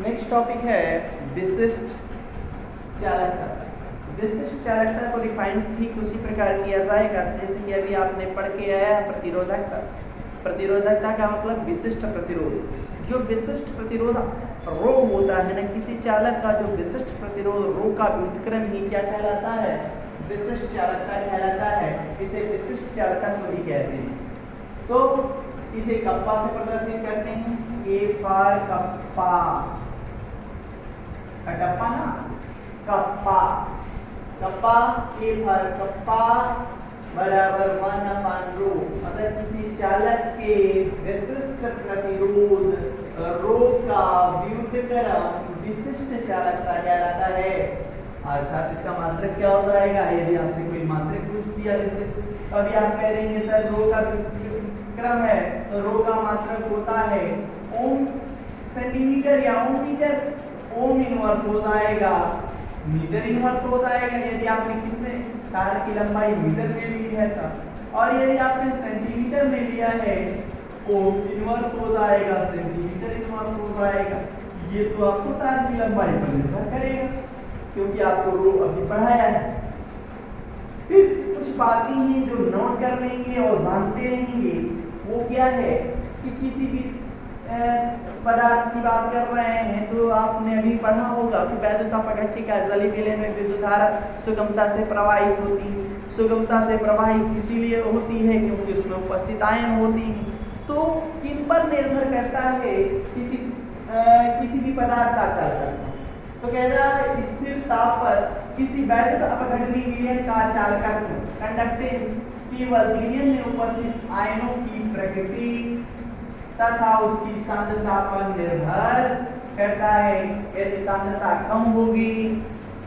Next topic है विशिष्ट चालकता। विशिष्ट चालकता को डिफाइन ठीक उसी प्रकार किया जाएगा जैसे कि अभी आपने पढ़ के आया है प्रतिरोधकता। प्रतिरोधकता का मतलब विशिष्ट प्रतिरोध। जो विशिष्ट प्रतिरोध रो होता है ना, किसी चालक का जो विशिष्ट प्रतिरोध रो का व्युत्क्रम ही क्या कहलाता है, विशिष्ट चालकता कहलाता है। इसे विशिष्ट चालकता को ही कहते हैं। तो इसे कप्पा से प्रदर्शित करते हैं, ए फॉर कप्पा, कटप्पा ना, kappa, kappa, A for kappa बराबर 1/रो। मतलब किसी चालक के विशिष्ट प्रतिरोध रो का व्युत्क्रम विशिष्ट चालकता कहलाता है। अर्थात इसका मात्रक क्या हो जाएगा, यदि आपसे कोई मात्रक पूछ दिया विशिष्ट, तो अभी आप कह देंगे सर रो का व्युत्क्रम है तो रो का मात्रक होता है ओम सेंटीमीटर या ओम मीटर, ओम इनवर्स हो जाएगा, मीटर इनवर्स हो जाएगा यदि आपने किसमें तार की लंबाई मीटर में ली है तब, और यदि आपने सेंटीमीटर में लिया है ओम इनवर्स हो जाएगा, सेंटीमीटर इनवर्स हो जाएगा। ये तो आपको तार की लंबाई पर निर्भर करेगा क्योंकि आपको रो अभी पढ़ाया है। फिर कुछ बातें हैं जो नोट कर लेंगे और जानते रहेंगे। वो क्या है कि किसी भी पदार्थ की बात कर रहे हैं तो आपने अभी पढ़ा होगा कि वैद्युत अपघट्टिका जलीय विलयन में विद्युत धारा सुगमता से प्रवाहित होती है। सुगमता से प्रवाहित इसीलिए होती है क्योंकि उसमें उपस्थित आयन होती हैं। तो किन पर निर्भर करता है किसी भी पदार्थ का चालकत्व। तो कह रहा है स्थिर ताप पर किसी वैद्युत अपघटनीय विलयन का चालकत्व कंडक्टेंस केवल विलयन में उपस्थित आयनों की प्रकृति तथा उसकी सांद्रता पर निर्भर करता है। यदि सांद्रता कम होगी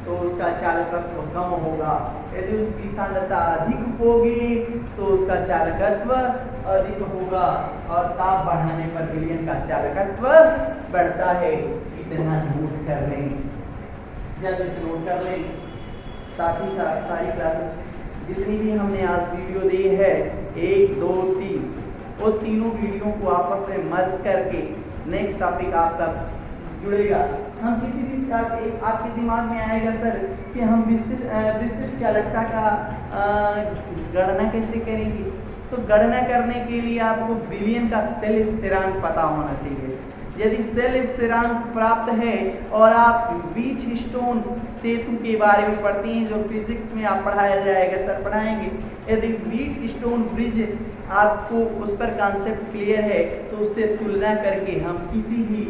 तो उसका चालकत्व कम होगा, यदि उसकी सांद्रता अधिक होगी तो उसका चालकत्व अधिक होगा, और ताप बढ़ाने पर विलयन का चालकत्व बढ़ता है। इतना नोट कर लें, जल्दी से नोट कर लें। साथ ही साथ सारी क्लासेस जितनी भी हमने आज वीडियो दी है 1, 2, 3, वो तीनों वीडियो को आपस में मर्ज करके नेक्स्ट टॉपिक आपका जुड़ेगा। हम किसी भी आपके दिमाग में आएगा सर कि हम विशिष्ट चालकता का गणना कैसे करेंगे, तो गणना करने के लिए आपको विलयन का सेल स्थिरांक पता होना चाहिए। यदि सेल स्थिरांक प्राप्त है और आप व्हीटस्टोन सेतु के बारे में पढ़ती हैं जो फिजिक्स में आप पढ़ाया जाएगा, सर पढ़ाएंगे, यदि व्हीटस्टोन ब्रिज आपको उस पर कॉन्सेप्ट क्लियर है तो उससे तुलना करके हम किसी भी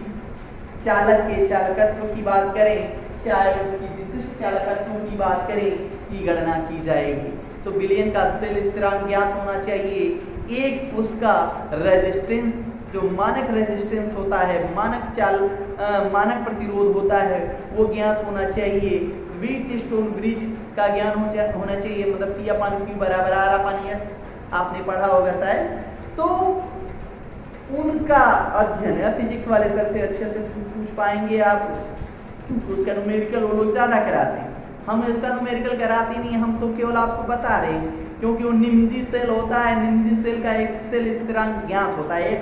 चालक के चालकत्व की बात करें, चाहे उसकी विशिष्ट चालकत्व की बात करें, की गणना की जाएगी। तो विलयन का सेल स्थिरांक ज्ञात होना चाहिए। एक उसका रेजिस्टेंस जो मानक रेजिस्टेंस होता है, मानक प्रतिरोध होता है वो ज्ञात होना चाहिए। व्हीटस्टोन ब्रिज का ज्ञान होना चाहिए, मतलब P/Q बराबर R/S आपने पढ़ा होगा शायद। तो उनका अध्ययन या फिजिक्स वाले सर से अच्छे से पूछ पाएंगे आप, क्योंकि उसका न्यूमेरिकल वो लोग ज़्यादा कराते हैं, हम इसका न्यूमेरिकल कराते नहीं, हम तो केवल आपको बता रहे हैं क्योंकि वो निम्जी सेल होता है। निम्जी सेल का एक सेल स्थिरांक ज्ञात होता है,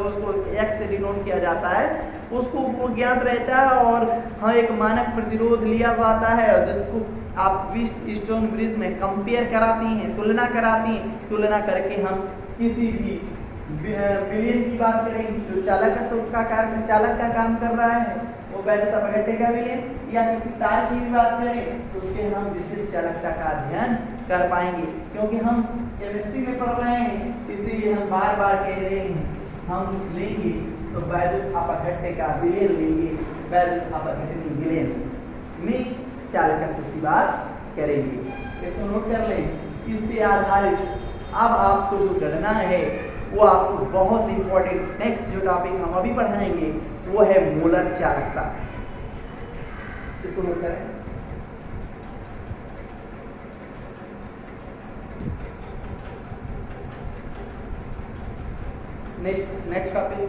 उसको x से डिनोट किया जाता है, उसको वो ज्ञात रहता है और हाँ एक मानक प्रतिरोध लिया जाता है और जिसको आप व्हीटस्टोन ब्रिज में कंपेयर कराती हैं, तुलना कराती हैं, तुलना करके हम किसी भी विलयन की बात करें जो चालक का काम कर रहा है वो वैद्युत अपघट्टिका विलयन, या किसी तार की भी बात करें तो उसके हम विशिष्ट चालकता का अध्ययन कर पाएंगे। क्योंकि हम केमिस्ट्री में पढ़ रहे हैं इसीलिए हम बार बार कह रहे हैं हम लेंगे तो वैद्युत अपघट्टिका विलयन लेंगे, वैद्युत अपघटनीय विलयन में चालकत्व की बात करेंगे। इसको नोट कर लें। इससे आधारित अब आपको जो गणना है वो आपको बहुत इंपॉर्टेंट, नेक्स्ट जो टॉपिक हम अभी पढ़ाएंगे वो है मोलर चालकता। इसको नोट करें। नेक्स्ट टॉपिक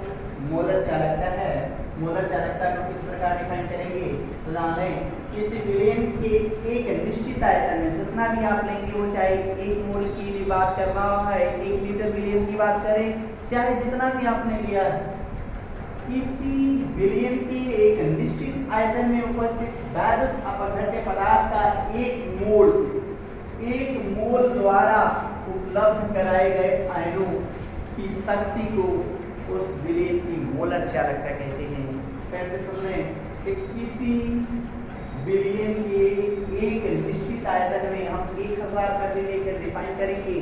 मोलर चालकता है। मोलर चालकता को किस प्रकार डिफाइन करेंगे, जानें। किसी विलयन के एक निश्चित आयतन में जितना भी आप लेंगे वो चाहे 1 मोल की बात कर रहा है, 1 लीटर विलयन की बात करें, चाहे जितना भी आपने लिया है, किसी विलयन के एक निश्चित आयतन में उपस्थित वैद्युत अपघट्य पदार्थ का एक मोल द्वारा उपलब्ध कराए गए आयनों की शक्ति को उस विलयन की मोलर चालकता कहते हैं। कैसे सुन लें कि किसी विलयन के एक निश्चित आयतन में हम 1000 पर लेकर डिफाइन करेंगे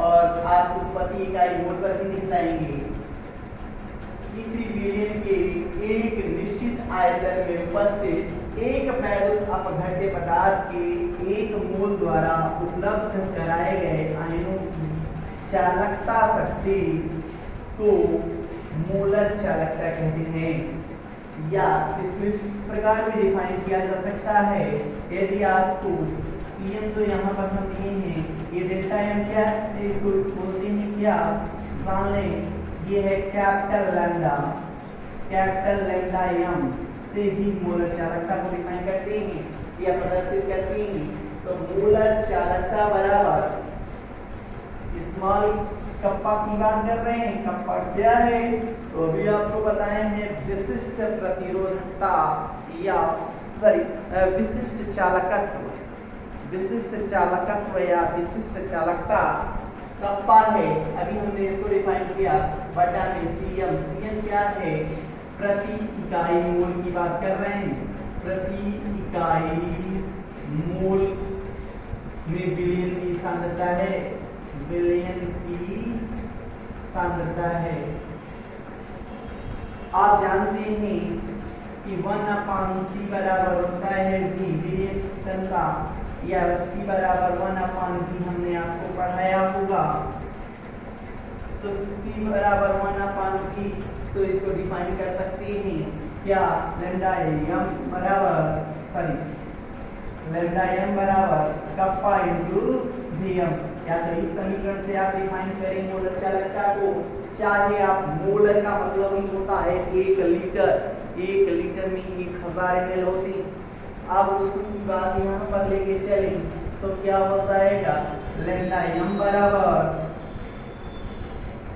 और आपको प्रति इकाई मोल पर भी दिखलाएंगे। किसी विलयन के एक निश्चित आयतन में उपस्थित एक वैद्युत अपघट्य पदार्थ के एक मोल द्वारा उपलब्ध कराए गए आयनों की चालकता शक्ति को मोलर चालकता कहते हैं। या इसको इस प्रकार भी डिफाइन किया जा सकता है, यदि आपको Cm जो यहाँ पर हम दिए हैं, ये डेल्टा एम क्या है, इसको बोलते हैं क्या, जान लें, ये है कैपिटल लैम्डा एम से ही मोलर चालकता को डिफाइन करते हैं या प्रदर्शित करते हैं। तो मोलर चालकता बराबर स्मॉल कप्पा की बात कर रहे हैं। कप्पा क्या है तो अभी आपको बताए हैं, विशिष्ट प्रतिरोधकता या विशिष्ट चालकत्व या विशिष्ट चालकता कप्पा है। अभी हमने इसको डिफाइन किया बटा में Cm क्या है, प्रति इकाई मोल की बात कर रहे हैं। प्रति इकाई मोल में विलयन की सांद्रता है, विलयन की सांद्रता है। आप जानते हैं कि 1/c बराबर होता है v, विलयन घनता, या c बराबर 1/v हमने आपको पढ़ाया होगा। तो c बराबर 1/v, तो इसको डिफाइन कर सकते हैं क्या, लैम्डा m बराबर कप्पा इंटू Vm। या तो इस समीकरण से आप डिफाइन करें मोलर चालकता को, चाहे आप मोलर का मतलब ही होता है 1 लीटर में 1000 ml होती। अब उसकी बात यहाँ पर लेके चलें तो क्या हो जाएगा, लैम्डा m बराबर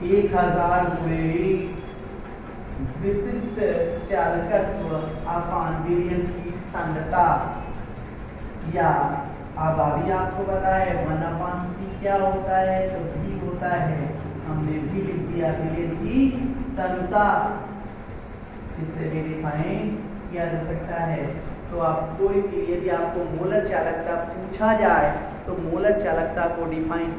1000 गुणे विशिष्ट चालकत्व अपान विलयन की सांद्रता। या अब अभी आपको बताए 1/c क्या होता है, तो v होता है, हमने v लिख दिया, विलयन की तनुता, इससे भी डिफाइन किया जा सकता है। तो आप कोई भी यदि आपको मोलर चालकता पूछा जाए तो मोलर चालकता को डिफाइन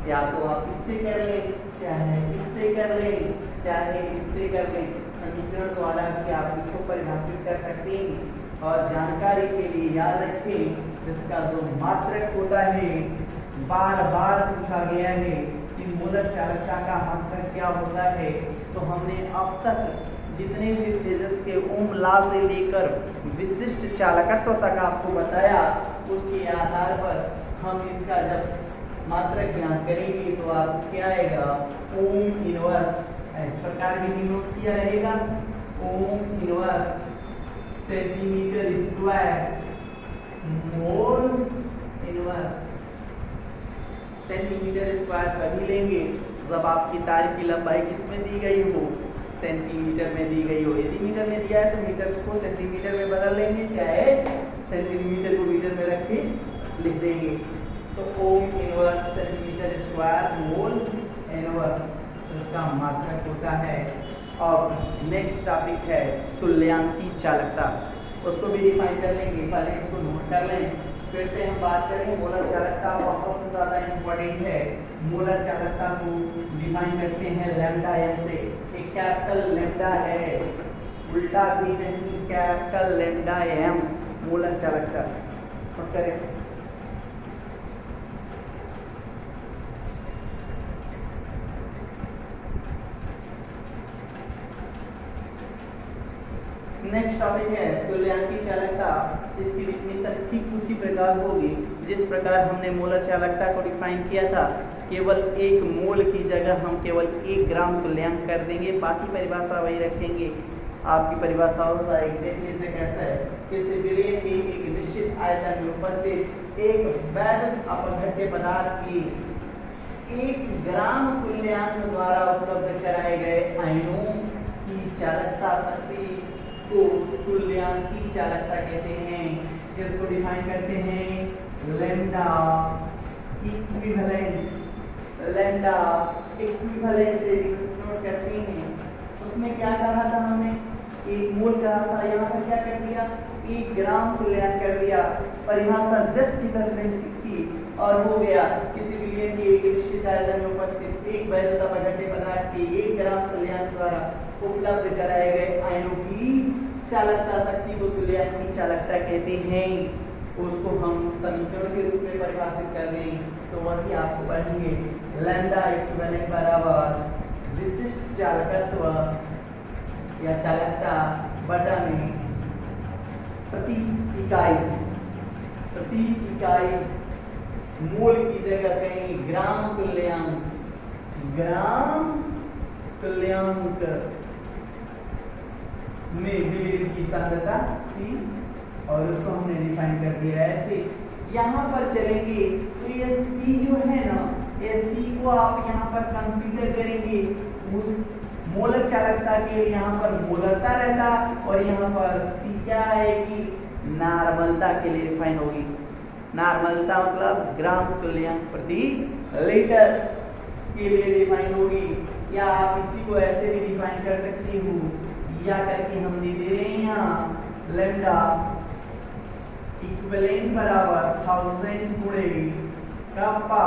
या तो आप इससे कर लें, चाहे इससे कर लें, चाहे इससे कर लें, समीकरण द्वारा भी आप इसको परिभाषित कर सकते हैं। और जानकारी के लिए याद रखें, जिसका जो मात्रक होता है बार बार पूछा गया है कि मोलर चालकता का मात्रक क्या होता है। तो हमने अब तक जितने भी फेजेस के ओम लॉ से लेकर विशिष्ट चालकत्व तक आपको बताया, उसके आधार पर हम इसका जब मात्रक ज्ञात करेंगे तो आपको क्या आएगा, ओम इनवर्स, इस प्रकार भी डिनोट किया रहेगा, ohm inverse centimetre square mole inverse. Centimetre square तभी लेंगे जब आपकी तार की लंबाई किसमें दी गई हो, सेंटीमीटर में दी गई हो। यदि मीटर में दिया है तो मीटर को सेंटीमीटर में बदल लेंगे, चाहे सेंटीमीटर को मीटर में रख के लिख देंगे। तो ohm inverse centimetre square mole inverse इसका मात्रक होता है। और नेक्स्ट टॉपिक है तुल्यांकी चालकता, उसको भी डिफाइन कर लेंगे, पहले इसको नोट कर लें, फिर से हम बात करेंगे। मोलर चालकता बहुत ज़्यादा इम्पोर्टेंट है। मोलर चालकता को डिफाइन करते हैं लैम्डा एम से, एक कैपिटल लैम्डा है, उल्टा भी नहीं, कैपिटल लैम्डा एम मोलर चालकता। नोट करें, नेक्स्ट टॉपिक है तुल्यांकी चालकता। इसकी डिफिनीशन ठीक उसी प्रकार होगी जिस प्रकार हमने मोलर चालकता को डिफाइन किया था। केवल एक मोल की जगह हम केवल 1 ग्राम तुल्यांक कर देंगे, बाकी परिभाषा वही रखेंगे। आपकी परिभाषा हो जाएगी, देख लीजिए कैसा है, किसी विलयन के एक निश्चित आयतन में उपस्थित एक वैद्युत अपघट्य पदार्थ की 1 ग्राम तुल्यांक द्वारा उपलब्ध कराए गए आयनों की चालकता शक्ति को तुल्यांकी चालकता कहते हैं। इसको डिफाइन करते हैं लैम्डा इक्विवेलेंट से डिनोट करते हैं। उसमें क्या कहा था हमने, एक मोल कहा था, यहाँ पर क्या कर दिया, 1 ग्राम तुल्यांक कर दिया। परिभाषा जस की तस थी और हो गया किसी विलयन के एक निश्चित आयतन में उपस्थित एक वैधता पर घटे पदार्थ के 1 ग्राम तुल्यांक द्वारा उपलब्ध कराए गए आयनों की चालकता शक्ति को तुल्यांकी चालकता कहते हैं। उसको हम समीकरण के रूप में परिभाषित कर दें तो वही आपको पढ़ेंगे, लैम्डा इक्विवेलेंट बराबर विशिष्ट चालकत्व या चालकता बटा में प्रति इकाई मोल की जगह कहीं ग्राम तुल्यांक में विलयन की सांद्रता C और उसको हमने डिफाइन कर दिया ऐसे। यहाँ पर चलेंगे तो ये C जो है ना, ये C को आप यहाँ पर कंसीडर करेंगे उस मोलर चालकता के लिए, यहाँ पर मोलरता रहता और यहाँ पर C क्या आएगी, नॉर्मलता के लिए डिफाइन होगी। नॉर्मलता मतलब ग्राम तुल्यांक प्रति लीटर के लिए डिफाइन होगी। या आप इसी को ऐसे भी डिफाइन कर सकते हो, या करके हम दे रहे हैं यहाँ लैम्डा इक्विवेलेंट बराबर 1000 गुणे कप्पा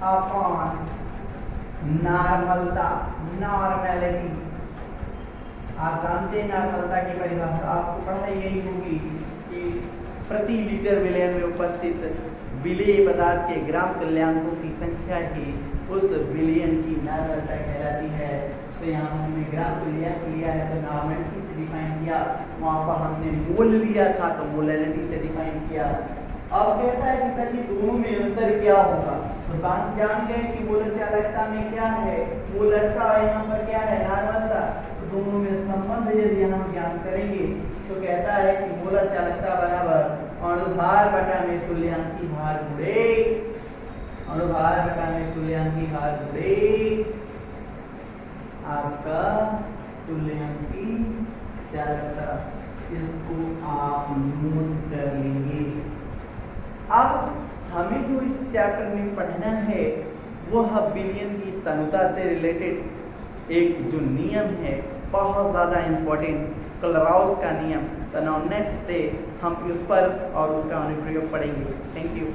अपॉन नॉर्मलिटी। आप जानते हैं नॉर्मलता की परिभाषा, आपको पढ़ाई यही होगी कि प्रति लीटर विलयन में उपस्थित विलेय पदार्थ के ग्राम तुल्यांकों की संख्या ही उस विलयन की नॉर्मलता कहलाती है। तो यहाँ हमने ग्राम तुल्यांक लिया है तो नॉर्मलिटी से डिफाइन किया, वहाँ पर हमने मोल लिया था तो मोलैरिटी से डिफाइन किया। अब कहता है कि सर जी दोनों में अंतर क्या होगा, तो जान गए कि मोलर चालकता में क्या है, मोलरता और यहाँ पर क्या है, नॉर्मलता। तो दोनों में संबंध यदि हम ज्ञान करेंगे तो कहता है कि मोलर चालकता बराबर अणुभार बटा में तुल्यांकी भार गुणे अणुभार बटा में तुल्यांकी भार गुणे आपका तुल्यांकी चालकता। इसको आप नोट कर लेंगे। अब हमें जो इस चैप्टर में पढ़ना है वह विलयन की तनुता से रिलेटेड एक जो नियम है बहुत ज़्यादा इम्पोर्टेंट, क्लराउस का नियम। तो नाउ नेक्स्ट डे हम उस पर और उसका अनुप्रयोग पढ़ेंगे। Thank you.